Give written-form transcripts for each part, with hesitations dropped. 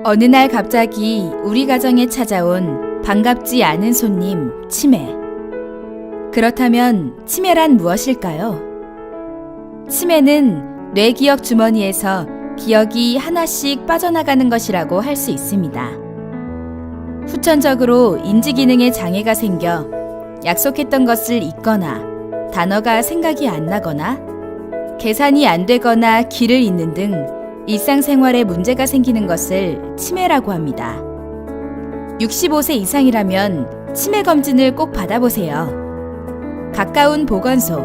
어느 날 갑자기 우리 가정에 찾아온 반갑지 않은 손님, 치매. 그렇다면 치매란 무엇일까요? 치매는 뇌기억 주머니에서 기억이 하나씩 빠져나가는 것이라고 할 수 있습니다. 후천적으로 인지기능에 장애가 생겨 약속했던 것을 잊거나 단어가 생각이 안 나거나 계산이 안 되거나 길을 잃는 등 일상생활에 문제가 생기는 것을 치매라고 합니다. 65세 이상이라면 치매 검진을 꼭 받아보세요. 가까운 보건소,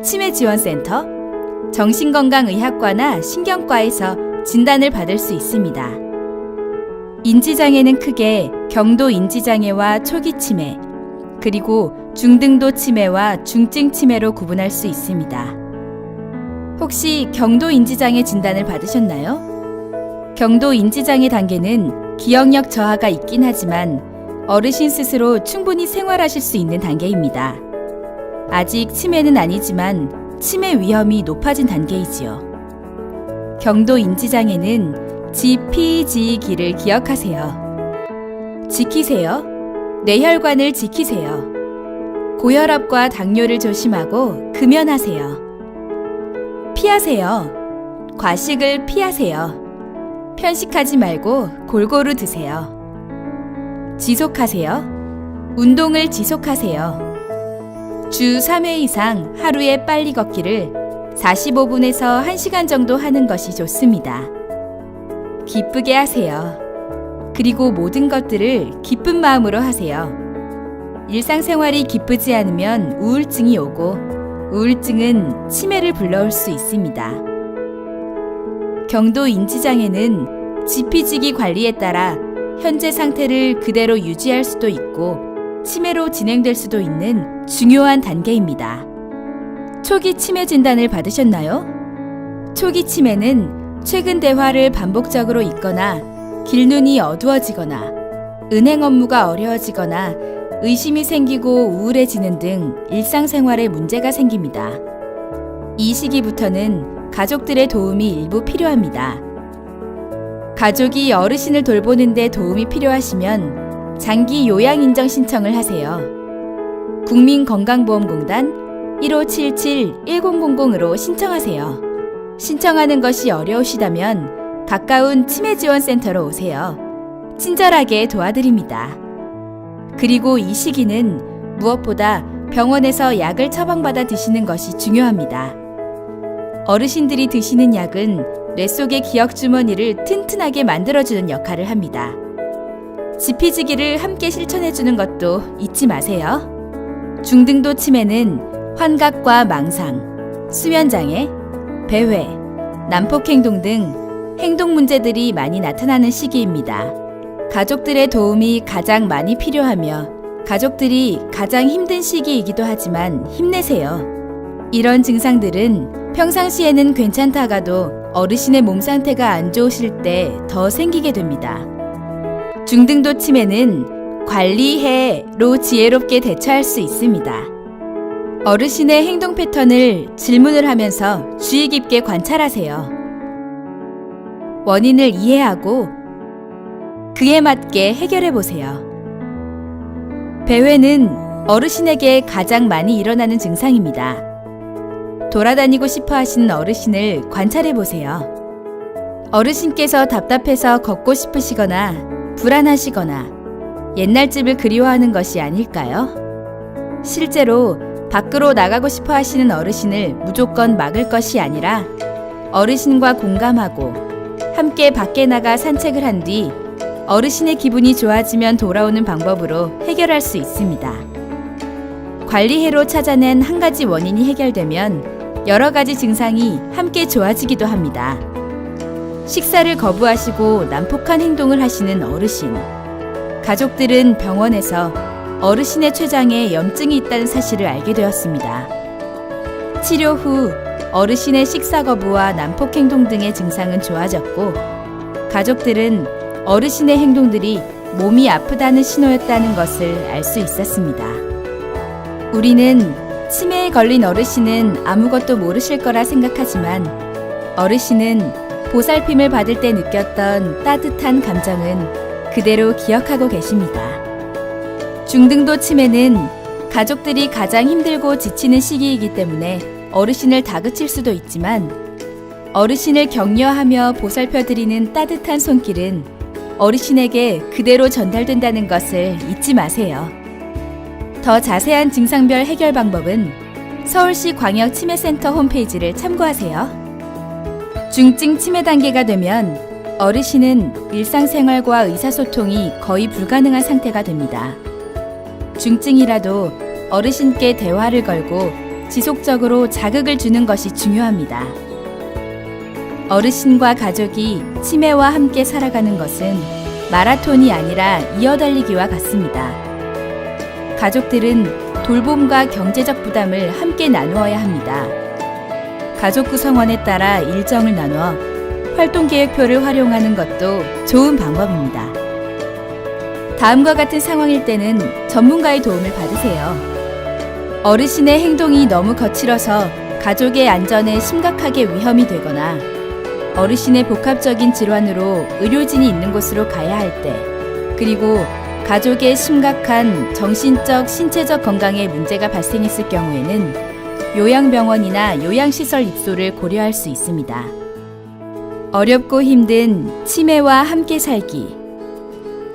치매지원센터, 정신건강의학과나 신경과에서 진단을 받을 수 있습니다. 인지장애는 크게 경도 인지장애와 초기 치매, 그리고 중등도 치매와 중증 치매로 구분할 수 있습니다. 혹시 경도 인지장애 진단을 받으셨나요? 경도 인지장애 단계는 기억력 저하가 있긴 하지만 어르신 스스로 충분히 생활하실 수 있는 단계입니다. 아직 치매는 아니지만 치매 위험이 높아진 단계이지요. 경도 인지장애는 GPG기를 기억하세요. 지키세요. 뇌혈관을 지키세요. 고혈압과 당뇨를 조심하고 금연하세요. 피하세요. 과식을 피하세요. 편식하지 말고 골고루 드세요. 지속하세요. 운동을 지속하세요. 주 3회 이상 하루에 빨리 걷기를 45분에서 1시간 정도 하는 것이 좋습니다. 기쁘게 하세요. 그리고 모든 것들을 기쁜 마음으로 하세요. 일상생활이 기쁘지 않으면 우울증이 오고 우울증은 치매를 불러올 수 있습니다. 경도 인지장애는 지피지기 관리에 따라 현재 상태를 그대로 유지할 수도 있고 치매로 진행될 수도 있는 중요한 단계입니다. 초기 치매 진단을 받으셨나요? 초기 치매는 최근 대화를 반복적으로 잊거나 길눈이 어두워지거나 은행 업무가 어려워지거나 의심이 생기고 우울해지는 등 일상생활에 문제가 생깁니다. 이 시기부터는 가족들의 도움이 일부 필요합니다. 가족이 어르신을 돌보는 데 도움이 필요하시면 장기 요양 인정 신청을 하세요. 국민건강보험공단 1577-1000으로 신청하세요. 신청하는 것이 어려우시다면 가까운 치매지원센터로 오세요. 친절하게 도와드립니다. 그리고 이 시기는 무엇보다 병원에서 약을 처방받아 드시는 것이 중요합니다. 어르신들이 드시는 약은 뇌 속의 기억 주머니를 튼튼하게 만들어주는 역할을 합니다. 지피지기를 함께 실천해주는 것도 잊지 마세요. 중등도 치매는 환각과 망상, 수면장애, 배회, 난폭행동 등 행동 문제들이 많이 나타나는 시기입니다. 가족들의 도움이 가장 많이 필요하며 가족들이 가장 힘든 시기이기도 하지만 힘내세요. 이런 증상들은 평상시에는 괜찮다가도 어르신의 몸 상태가 안 좋으실 때 더 생기게 됩니다. 중등도 치매는 관리해로 지혜롭게 대처할 수 있습니다. 어르신의 행동 패턴을 질문을 하면서 주의 깊게 관찰하세요. 원인을 이해하고 그에 맞게 해결해 보세요. 배회는 어르신에게 가장 많이 일어나는 증상입니다. 돌아다니고 싶어 하시는 어르신을 관찰해 보세요. 어르신께서 답답해서 걷고 싶으시거나 불안하시거나 옛날 집을 그리워하는 것이 아닐까요? 실제로 밖으로 나가고 싶어 하시는 어르신을 무조건 막을 것이 아니라 어르신과 공감하고 함께 밖에 나가 산책을 한 뒤 어르신의 기분이 좋아지면 돌아오는 방법으로 해결할 수 있습니다. 관리해로 찾아낸 한 가지 원인이 해결되면 여러 가지 증상이 함께 좋아지기도 합니다. 식사를 거부하시고 난폭한 행동을 하시는 어르신. 가족들은 병원에서 어르신의 췌장에 염증이 있다는 사실을 알게 되었습니다. 치료 후 어르신의 식사 거부와 난폭 행동 등의 증상은 좋아졌고 가족들은 어르신의 행동들이 몸이 아프다는 신호였다는 것을 알 수 있었습니다. 우리는 치매에 걸린 어르신은 아무것도 모르실 거라 생각하지만 어르신은 보살핌을 받을 때 느꼈던 따뜻한 감정은 그대로 기억하고 계십니다. 중등도 치매는 가족들이 가장 힘들고 지치는 시기이기 때문에 어르신을 다그칠 수도 있지만 어르신을 격려하며 보살펴드리는 따뜻한 손길은 어르신에게 그대로 전달된다는 것을 잊지 마세요. 더 자세한 증상별 해결 방법은 서울시 광역치매센터 홈페이지를 참고하세요. 중증 치매 단계가 되면 어르신은 일상생활과 의사소통이 거의 불가능한 상태가 됩니다. 중증이라도 어르신께 대화를 걸고 지속적으로 자극을 주는 것이 중요합니다. 어르신과 가족이 치매와 함께 살아가는 것은 마라톤이 아니라 이어달리기와 같습니다. 가족들은 돌봄과 경제적 부담을 함께 나누어야 합니다. 가족 구성원에 따라 일정을 나누어 활동계획표를 활용하는 것도 좋은 방법입니다. 다음과 같은 상황일 때는 전문가의 도움을 받으세요. 어르신의 행동이 너무 거칠어서 가족의 안전에 심각하게 위험이 되거나 어르신의 복합적인 질환으로 의료진이 있는 곳으로 가야 할 때, 그리고 가족의 심각한 정신적, 신체적 건강에 문제가 발생했을 경우에는 요양병원이나 요양시설 입소를 고려할 수 있습니다. 어렵고 힘든 치매와 함께 살기.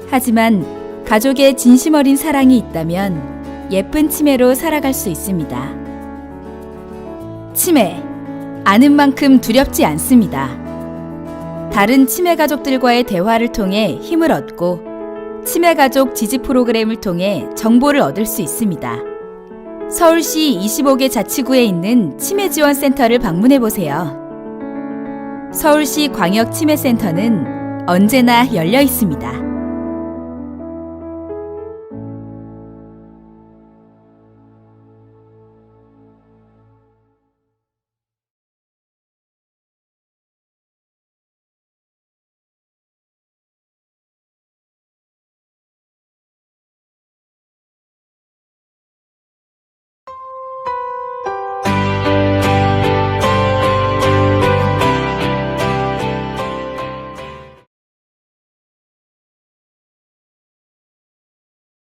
하지만 가족의 진심 어린 사랑이 있다면 예쁜 치매로 살아갈 수 있습니다. 치매, 아는 만큼 두렵지 않습니다. 다른 치매 가족들과의 대화를 통해 힘을 얻고 치매 가족 지지 프로그램을 통해 정보를 얻을 수 있습니다. 서울시 25개 자치구에 있는 치매지원센터를 방문해 보세요. 서울시 광역치매센터는 언제나 열려 있습니다.